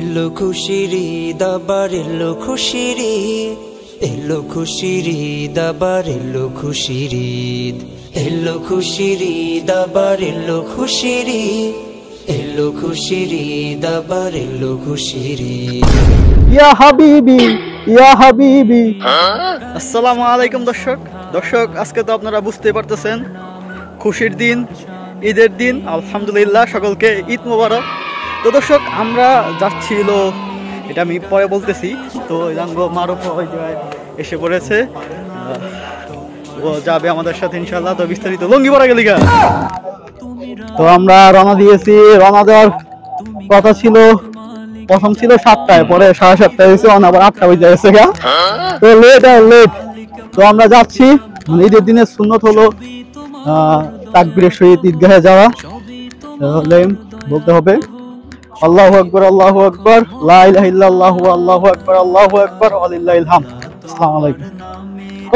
এলো খুশির ঈদ আবার এলো খুশির ঈদ, এলো খুশির ঈদ আবার এলো খুশির ঈদ, এলো খুশির ঈদ আবার এলো খুশির ঈদ, এলো খুশির ঈদ আবার এলো খুশির ঈদ। ইয়া হাবিবি ইয়া হাবিবি। আসসালামু আলাইকুম দর্শক, আজকে তো আপনারা বুঝতে পারতেছেন খুশির দিন, ঈদের দিন। আলহামদুলিল্লাহ, সকলকে ঈদ মোবারক। তো দর্শক, আমরা যাচ্ছিল, এটা আমি পরে বলতেছি। তো জানবো মারুফ ওই জায়গায় এসে পড়েছে, ও যাবে আমাদের সাথে ইনশাল্লাহ। তো বিস্তারিত লঙ্গি পড়া গেলি গা। তো আমরা রওনা দিয়েছি, রওনা দেওয়ার কথা ছিল, প্রথম ছিল 7টায়, পরে 7:30 হয়েছে, আবার 8টা বেজে গেছে গা। তো লেট। তো আমরা যাচ্ছি, ঈদের দিনের সুন্নত হলো তাকবীরের সহিত ঈদগাহে যাওয়া। বলতে হবে আল্লাহু আকবার আল্লাহু আকবার লা ইলাহা ইল্লাল্লাহু আল্লাহু আকবার আল্লাহু আকবার ওয়া লিল্লাহিল হামদ। আসসালামু আলাইকুম।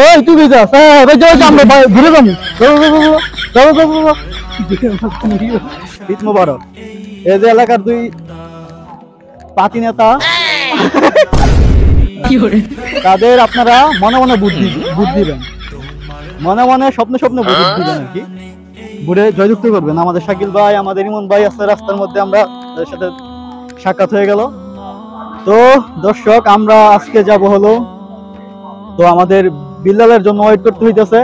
ওই তুই কই যাস? এই যাও, আমরা ঘুরে যাবো। ঈদ মোবারক। এই যে এলাকার দুই পাতি নেতা, তাদের আপনারা মনে মনে বুদ্ধি দিবেন, মনে মনে স্বপ্নে বুদ্ধি দিবেন আর কি, ঘুরে জয়যুক্ত করবেন। আমাদের শাকিল ভাই, আমাদের ইমন ভাই আছে রাস্তার মধ্যে, আমরা তাদের সাথে সাক্ষাৎ হয়ে গেল। তো দর্শক, আমরা আজকে যাব হলো, তো আমাদের বিল্লালের জন্য ওয়েট করতে হইতেছে।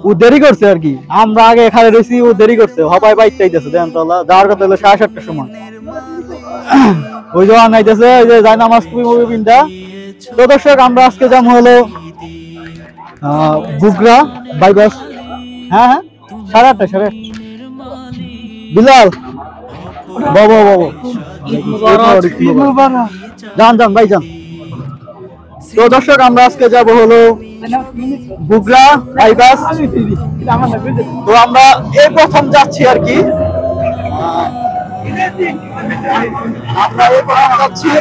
ও দেরি করছে আর কি, আমরা আগে এখানে রয়েছি, ও দেরি করছে, হবাই বাইক চাইতেছে। দেন তো যাওয়ার কথা হলো 7:30টার সময়, ওই যাওয়া নাইতেছে, ওই যে যায় নামাজ মুভি পিন্ডা। তো দর্শক, আমরা আজকে যাবো হলো বুগরা বাইপাস। হ্যাঁ 8:30। বিলাল বাবা যান ভাই যান। তো দর্শক, আমরা আজকে যাব হলো বুগরা বাইপাস। তো আমরা এই প্রথম যাচ্ছি আর কি, আমরা এই প্রথম যাচ্ছি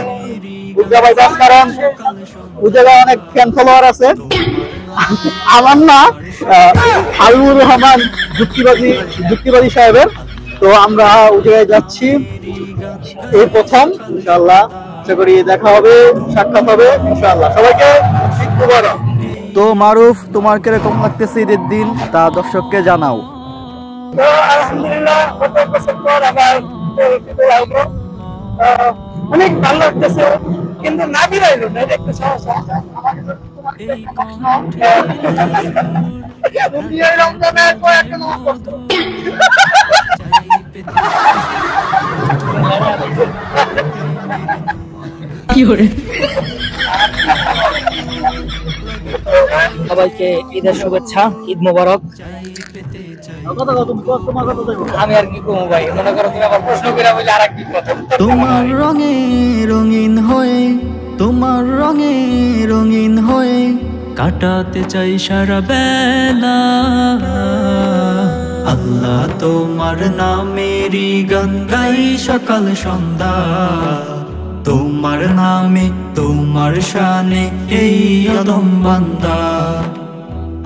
বুগরা বাইপাস, কারণ ওই জায়গায় অনেক ফ্যান ফলোয়ার আছে। আমার না, হাবিবুর রহমান যুক্তিবাদী সাহেবের। তো আমরা ওই জায়গায় যাচ্ছি এই প্রথম, ইনশাআল্লাহ আশা করি দেখা হবে, সাক্ষাৎ হবে ইনশাআল্লাহ। সবাইকে ঈদ মোবারক। তো মারুফ, তোমার কিরকম লাগতেছে ঈদের দিন, তা দর্শককে জানাও। আলহামদুলিল্লাহ, অনেক ভালো লাগতেছে, কিন্তু না বিরাইলো না, একটু সমস্যা। সবাইকে ঈদের শুভেচ্ছা, ঈদ মোবারক। আমি আর কি কমু ভাই, মনে করো তুমি আবার প্রশ্ন করে বলে আর কি কথা। তোমার রঙে রঙিন হয়ে, তোমার রঙে রঙিন হয়ে কাটাতে চাই সারা বেলা। আল্লাহ তোমার নামেরই গান গাই সকাল সন্ধ্যা, তোমার নামে তোমার শানে এই অদম বান্দা।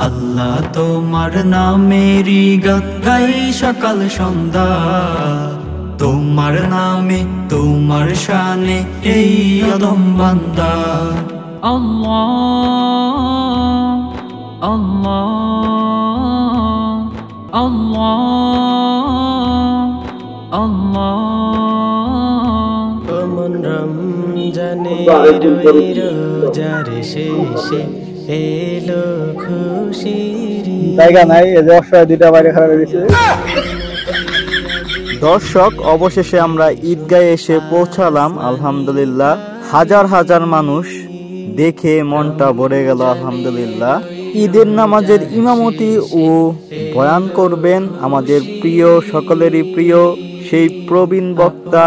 আল্লাহ তোমার নামেরই গান গাই সকাল সন্ধ্যা, তোমার নামে তোমার শানে এই অদম বান্দা। আল্লাহ আল্লাহ আল্লাহ আল্লাহ। কমন রমজানে রোজার শেষে এলো খুশির জায়গা নাই, এই যে অসহায় দুইটা বাইরে খারাপ হয়ে গেছে। দর্শক, অবশেষে আমরা ঈদগাহে এসে পৌঁছালাম। আলহামদুলিল্লাহ, হাজার মানুষ দেখে মনটা ভরে গেল। আলহামদুলিল্লাহ, ঈদের নামাজের ইমামতি ও বয়ান করবেন আমাদের প্রিয়, সকলেরই প্রিয় সেই প্রবীণ বক্তা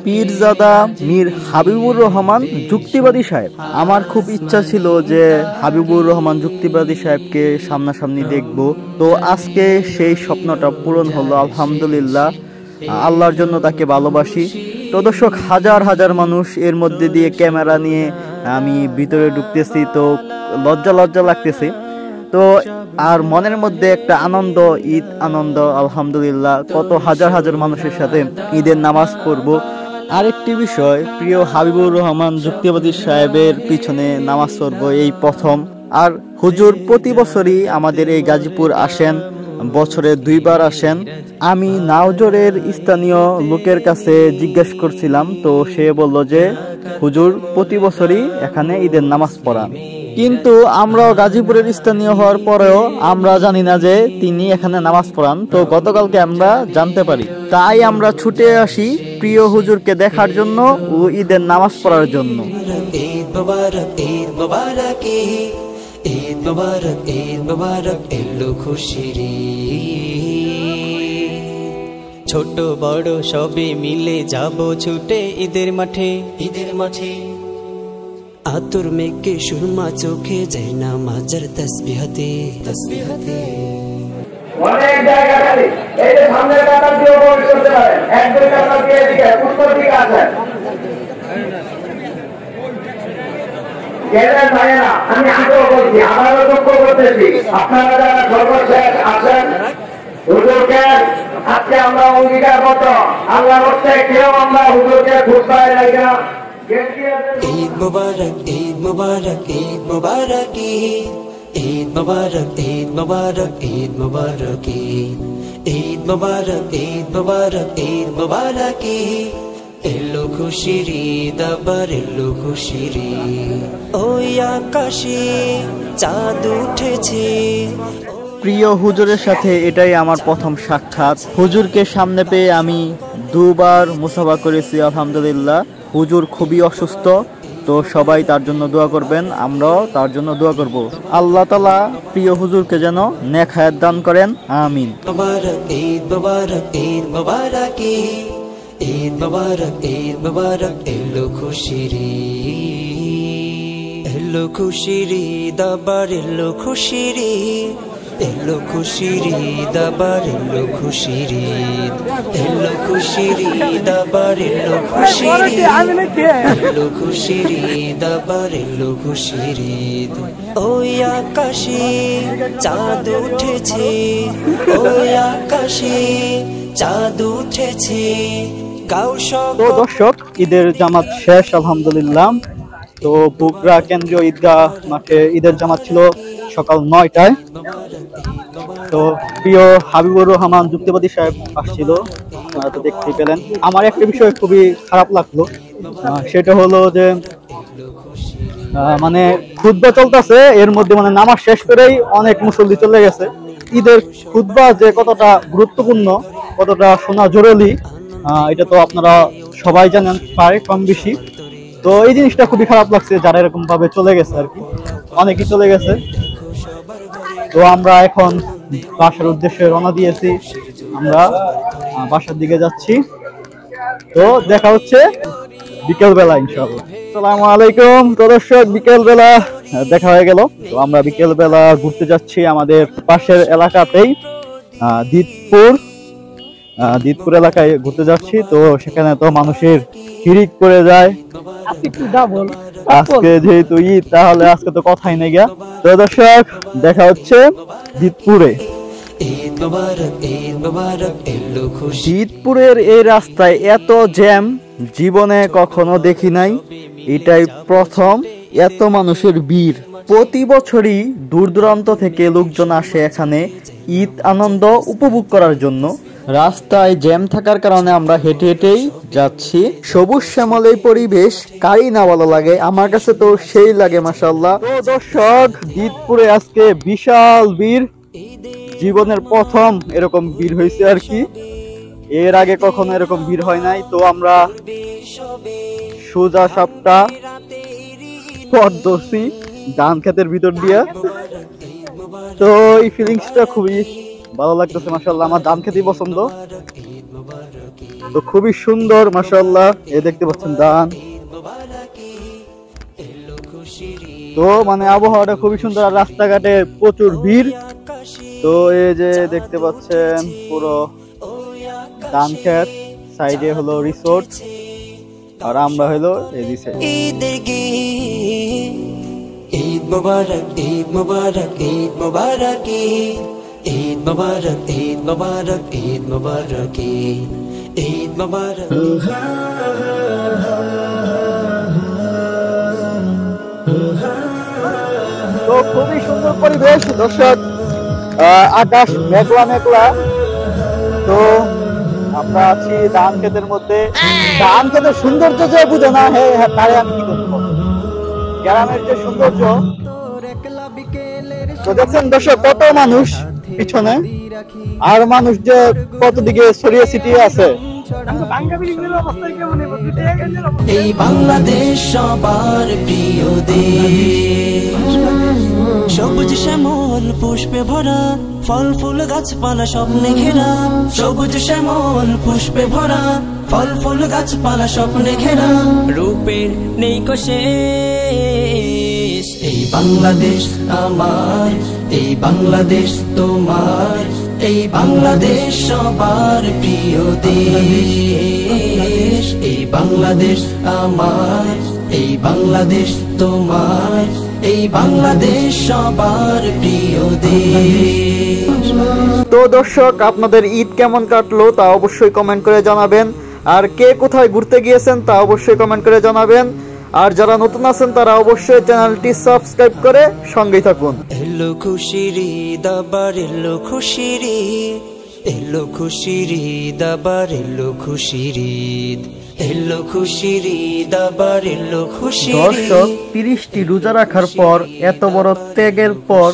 পীরজাদা মীর হাবিবুর রহমান যুক্তিবাদী সাহেব। আমার খুব ইচ্ছা ছিল যে হাবিবুর রহমান যুক্তিবাদী সাহেবকে সামনাসামনি দেখব। তো আজকে সেই স্বপ্নটা পূরণ হলো আলহামদুলিল্লাহ। আল্লাহর জন্য তাকে ভালোবাসি। তো দর্শক, হাজার মানুষ, এর মধ্যে দিয়ে ক্যামেরা নিয়ে আমি ভিতরে ঢুকতেছি, তো লজ্জা লাগতেছে। তো আর মনের মধ্যে একটা আনন্দ, ঈদ আনন্দ। আলহামদুলিল্লাহ, কত হাজার মানুষের সাথে ঈদের নামাজ পড়ব। আরেকটি বিষয়, প্রিয় হাবিবুর রহমান যুক্তিবাদী সাহেবের পিছনে নামাজ পড়ব এই প্রথম। আর হুজুর প্রতি বছরই আমাদের এই গাজীপুর আসেন, বছরে 2 বার আসেন। আমি নাওজরের স্থানীয় লোকের কাছে জিজ্ঞেস করছিলাম, তো সে বলল যে হুজুর প্রতি বছরই এখানে ঈদের নামাজ পড়ান। কিন্তু আমরাও গাজীপুরের স্থানীয় হওয়ার পরেও আমরা জানি না যে তিনি এখানে নামাজ পড়ান। তো গতকালকে আমরা জানতে পারি, তাই আমরা ছুটে আসি প্রিয় হুজুরকে দেখার জন্য ও ঈদের নামাজ পড়ার জন্য। ঈদ মুবারক, ঈদ মুবারক, ঈদ মুবারক, ঈদ মুবারক, এলো খুশির ঈদ। ছোট বড় সবে মিলে যাব ছুটে ঈদের মাঠে, ঈদের মাঠে। আতর মেঘে সুরমা চোখে যায় না মাজার তসবিহাতে, তসবিহাতে। অনেক জায়গা খালি, এই যে সামনের কাতার দিয়ে প্রবেশ করতে পারেন, 1-2 কাতার দিয়ে এদিকে উত্তর দিকে আসেন। আমি আগেও বলছি, আবারও লক্ষ্য করতেছি, আপনারা যারা সর্বশেষ আসেন হুজুরকে আজকে আমরা অঙ্গীকার মতো আল্লাহ হচ্ছে কেউ আমরা হুজুরকে খুঁজবায় যাই না। ঈদ মুবারক, ঈদ মুবারক, ঈদ মুবারক, ঈদ মুবারক, ঈদ মুবারক, ঈদ মুবারক, ঈদ মুবারক, ঈদ মুবারক, ঈদ মুবারক, এলো খুশির ঈদ, আবার এলো খুশির ঈদ। ওই আকাশে চাঁদ উঠেছে। প্রিয় হুজুরের সাথে এটাই আমার প্রথম সাক্ষাৎ। হুজুরকে সামনে পেয়ে আমি 2 বার মুসাফা করেছি আলহামদুলিল্লাহ। হুজুর খুবই অসুস্থ, তো সবাই তার জন্য দোয়া করবেন, আমরাও তার জন্য দোয়া করব। আল্লাহ তাআলা প্রিয় হুজুরকে যেন নেক হায়াত দান করেন, আমিন। মুবারক, ঈদ মুবারক, ঈদ মুবারক, ঈদ মুবারক, ঈদ মুবারক, এলো খুশির ঈদ। এলো খুশির ঈদ, আবার এলো খুশির ঈদ। এলো খুশির ঈদ, আবার এলো খুশির ঈদ। এলো খুশির ঈদ, আবার এলো খুশির ঈদ। এলো খুশির ঈদ, আবার এলো খুশির ঈদ। ওই আকাশে চাঁদ উঠেছে, ওই আকাশে চাঁদ উঠেছে। গাও সব। তো দর্শক, ঈদের জামাত শেষ আলহামদুলিল্লাহ। তো বুকরা কেন্দ্রীয় ঈদগাহ মাঠে ঈদের জামাত ছিল সকাল 9টায়। তো প্রিয় হাবিবুর রহমান যুক্তিবাদী সাহেব আসছিল, তো দেখতে পেলেন। আমার একটা বিষয় খুবই খারাপ লাগলো, সেটা হলো যে মানে খুতবা চলতেছে, এর মধ্যে মানে নামাজ শেষ করেই অনেক মুসল্লি চলে গেছে। ঈদের খুতবা যে কতটা গুরুত্বপূর্ণ, কতটা শোনা জরুরি, এটা তো আপনারা সবাই জানেন প্রায় কম বেশি। তো এই জিনিসটা খুবই খারাপ লাগছে, যারা এরকম ভাবে চলে গেছে আর কি, অনেকেই চলে গেছে। তো আমরা এখন বাসার উদ্দেশ্যে রওনা দিয়েছি, আমরা বাসার দিকে যাচ্ছি। তো দেখা হচ্ছে বিকেল বেলা ইনশাআল্লাহ। আসসালামু আলাইকুম। তো দর্শক, বিকেল বেলা দেখা হয়ে গেল। তো আমরা বিকেল বেলা ঘুরতে যাচ্ছি আমাদের পাশের এলাকাতেই, দিতপুর এলাকায় ঘুরতে যাচ্ছি। তো সেখানে তো মানুষের হিড়িক পড়ে যায়। আজকে যেহেতু ঈদ, তাহলে আজকে তো কথাই নেই গা। তো দর্শক, দেখা হচ্ছে দিতপুরে। ঈদ মুবারক, ঈদ মুবারক, এলো খুশি। দিতপুরের এই রাস্তায় এত জ্যাম জীবনে কখনো দেখি নাই, এটাই প্রথম। এত মানুষের ভিড়, প্রতি বছরই দূর দূরান্ত থেকে লোকজন আসে এখানে ঈদ আনন্দ উপভোগ করার জন্য। রাস্তায় জ্যাম থাকার কারণে আমরা হেঁটে হেঁটেই যাচ্ছি। সবুজ শ্যামল এই পরিবেশ কারই না ভালো লাগে, আমার কাছে তো সেই লাগে মাশাআল্লাহ। তো দর্শক, দিতপুরে আজকে বিশাল ভিড়, জীবনের প্রথম এরকম ভিড় হয়েছে আর কি, এর আগে কখনো এরকম ভিড় হয় নাই। তো আমরা সোজা সাপটা পথ ধরছি ধান ক্ষেতের ভিতর দিয়া। তো এই ফিলিংসটা খুবই ভালো লাগতেছে মাশাআল্লাহ, আমার ধান খেতেই পছন্দ। তো খুবই সুন্দর মাশাআল্লাহ, এই দেখতে পাচ্ছেন ধান। তো মানে আবহাওয়াটা খুবই সুন্দর, আর রাস্তাঘাটে প্রচুর ভিড়। তো এই যে দেখতে পাচ্ছেন পুরো ধান ক্ষেত, সাইডে হলো রিসোর্ট, আর আমরা হলো এই রিসোর্ট। ঈদ মুবারক, ঈদ মুবারক, ঈদ মুবারক, ঈদ মুবারক, ঈদ মুবারক, ঈদ মুবারক, ঈদ মুবারক। খুবই সুন্দর পরিবেশ দর্শক, আকাশ মেঘলা মেঘলা। তো আমরা আছি ধান ক্ষেতের মধ্যে। ধান ক্ষেতের সৌন্দর্য যে বুঝে না, হ্যাঁ তাই আমি কি করবো, গ্রামের যে সৌন্দর্য। তো দেখছেন দর্শক কত মানুষ পিছনে, আর মানুষ যে কত দিকে ছড়িয়ে ছিটিয়ে আছে। এই বাংলাদেশ সবার প্রিয় দেশ, সবুজ শ্যামল পুষ্পে ভরা, ফল ফুল গাছপালা স্বপ্নে ঘেরা। সবুজ শ্যামল পুষ্পে ভরা, ফল ফুল গাছপালা স্বপ্নে ঘেরা। রূপের নেই কো শেষ, এই বাংলাদেশ আমার, এই বাংলাদেশ তোমার, এই বাংলাদেশ সবার প্রিয় দেশ। এই বাংলাদেশ আমার, এই বাংলাদেশ তোমার, এই বাংলাদেশ সবার প্রিয় দেশ। তো দর্শক আপনাদের ঈদ কেমন কাটলো তা অবশ্যই কমেন্ট করে জানাবেন, আর কে কোথায় ঘুরতে গিয়েছেন তা অবশ্যই কমেন্ট করে জানাবেন। আর যারা নতুন আছেন তারা অবশ্যই চ্যানেলটি সাবস্ক্রাইব করে সঙ্গেই থাকুন। এলো খুশির ঈদ আবার এলো খুশির ঈদ, এলো খুশির ঈদ আবার এলো খুশির ঈদ, এলো খুশির ঈদ আবার এলো খুশির ঈদ। দর্শক 30টি রোজা রাখার পর, এত বড় ত্যাগের পর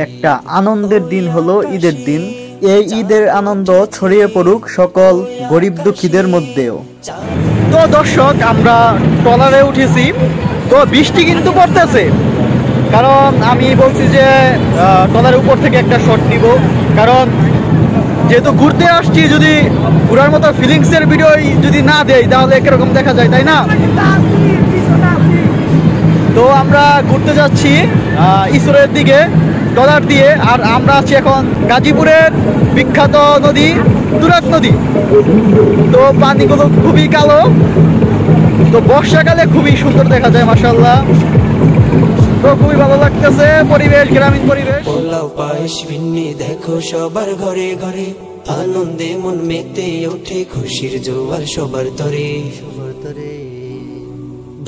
একটা আনন্দের দিন হলো ঈদের দিন। এই ঈদের আনন্দ ছড়িয়ে পড়ুক সকল গরিব দুঃখীদের মধ্যেও। তো দর্শক আমরা ট্রলারে উঠেছি, তো বৃষ্টি কিন্তু পড়তেছে, কারণ আমি বলছি যে ট্রলারের উপর থেকে একটা শট নিব, কারণ যেহেতু ঘুরতে আসছি, যদি ঘুরার মতো ফিলিংসের ভিডিও যদি না দেই তাহলে কিরকম দেখা যায়, তাই না? তো আমরা ঘুরতে যাচ্ছি ঈশ্বরের দিকে ট্রলার দিয়ে, আর আমরা আছি এখন গাজীপুরের বিখ্যাত নদী তুরাগ নদী। তো পানিগুলো খুবই কালো, তো বর্ষাকালে খুবই সুন্দর দেখা যায় মাশাআল্লাহ। তো খুবই ভালো লাগতেছে পরিবেশ, গ্রামীণ পরিবেশ। পোলাও পায়েস ভিন্নি দেখো সবার ঘরে ঘরে, আনন্দে মন মেতে ওঠে, খুশির জোয়ার সবার তরে।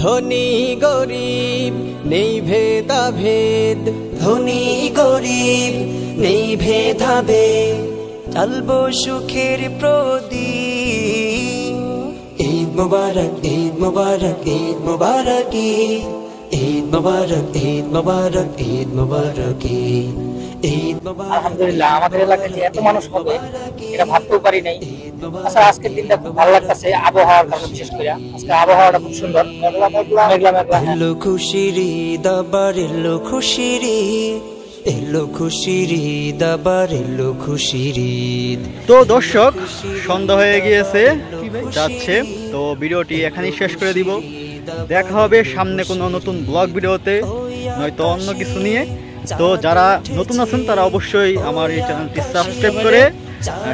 ধনী গরিব নেই ভেদাভেদ, ধনী গরিব নেই ভেদাভেদ, চালবো সুখের প্রদীপ। ঈদ মোবারক, ঈদ মোবারক, ঈদ মোবারক, ঈদ মোবারক, ঈদ মোবারক, ঈদ মোবারক, ঈদ মোবারক। আলহামদুলিল্লাহ, আমাদের এলাকায় যে এত মানুষ হবে এটা ভাবতেও পারি নাই। আচ্ছা, আজকের দিনটা খুব ভালো লাগতেছে আবহাওয়ার কারণে, বিশেষ করে আজকে আবহাওয়াটা খুব সুন্দর, মেঘলা মেঘলা মেঘলা মেঘলা। এলো খুশির ঈদ আবার এলো খুশির ঈদ, এলো খুশির ঈদ আবার এলো খুশির ঈদ। তো দর্শক সন্ধ্যা হয়ে গিয়েছে, যাচ্ছে, তো ভিডিওটি এখানেই শেষ করে দিব। দেখা হবে সামনে কোনো নতুন ব্লগ ভিডিওতে, নয়তো অন্য কিছু নিয়ে। তো যারা নতুন আছেন তারা অবশ্যই আমার এই চ্যানেলটি সাবস্ক্রাইব করে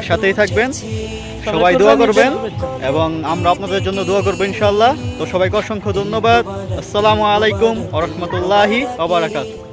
সাথেই থাকবেন। সবাই দোয়া করবেন এবং আমরা আপনাদের জন্য দোয়া করবো ইনশাআল্লাহ। তো সবাইকে অসংখ্য ধন্যবাদ। আসসালামু আলাইকুম ওয়া রাহমাতুল্লাহি ওয়া বারাকাতুহু।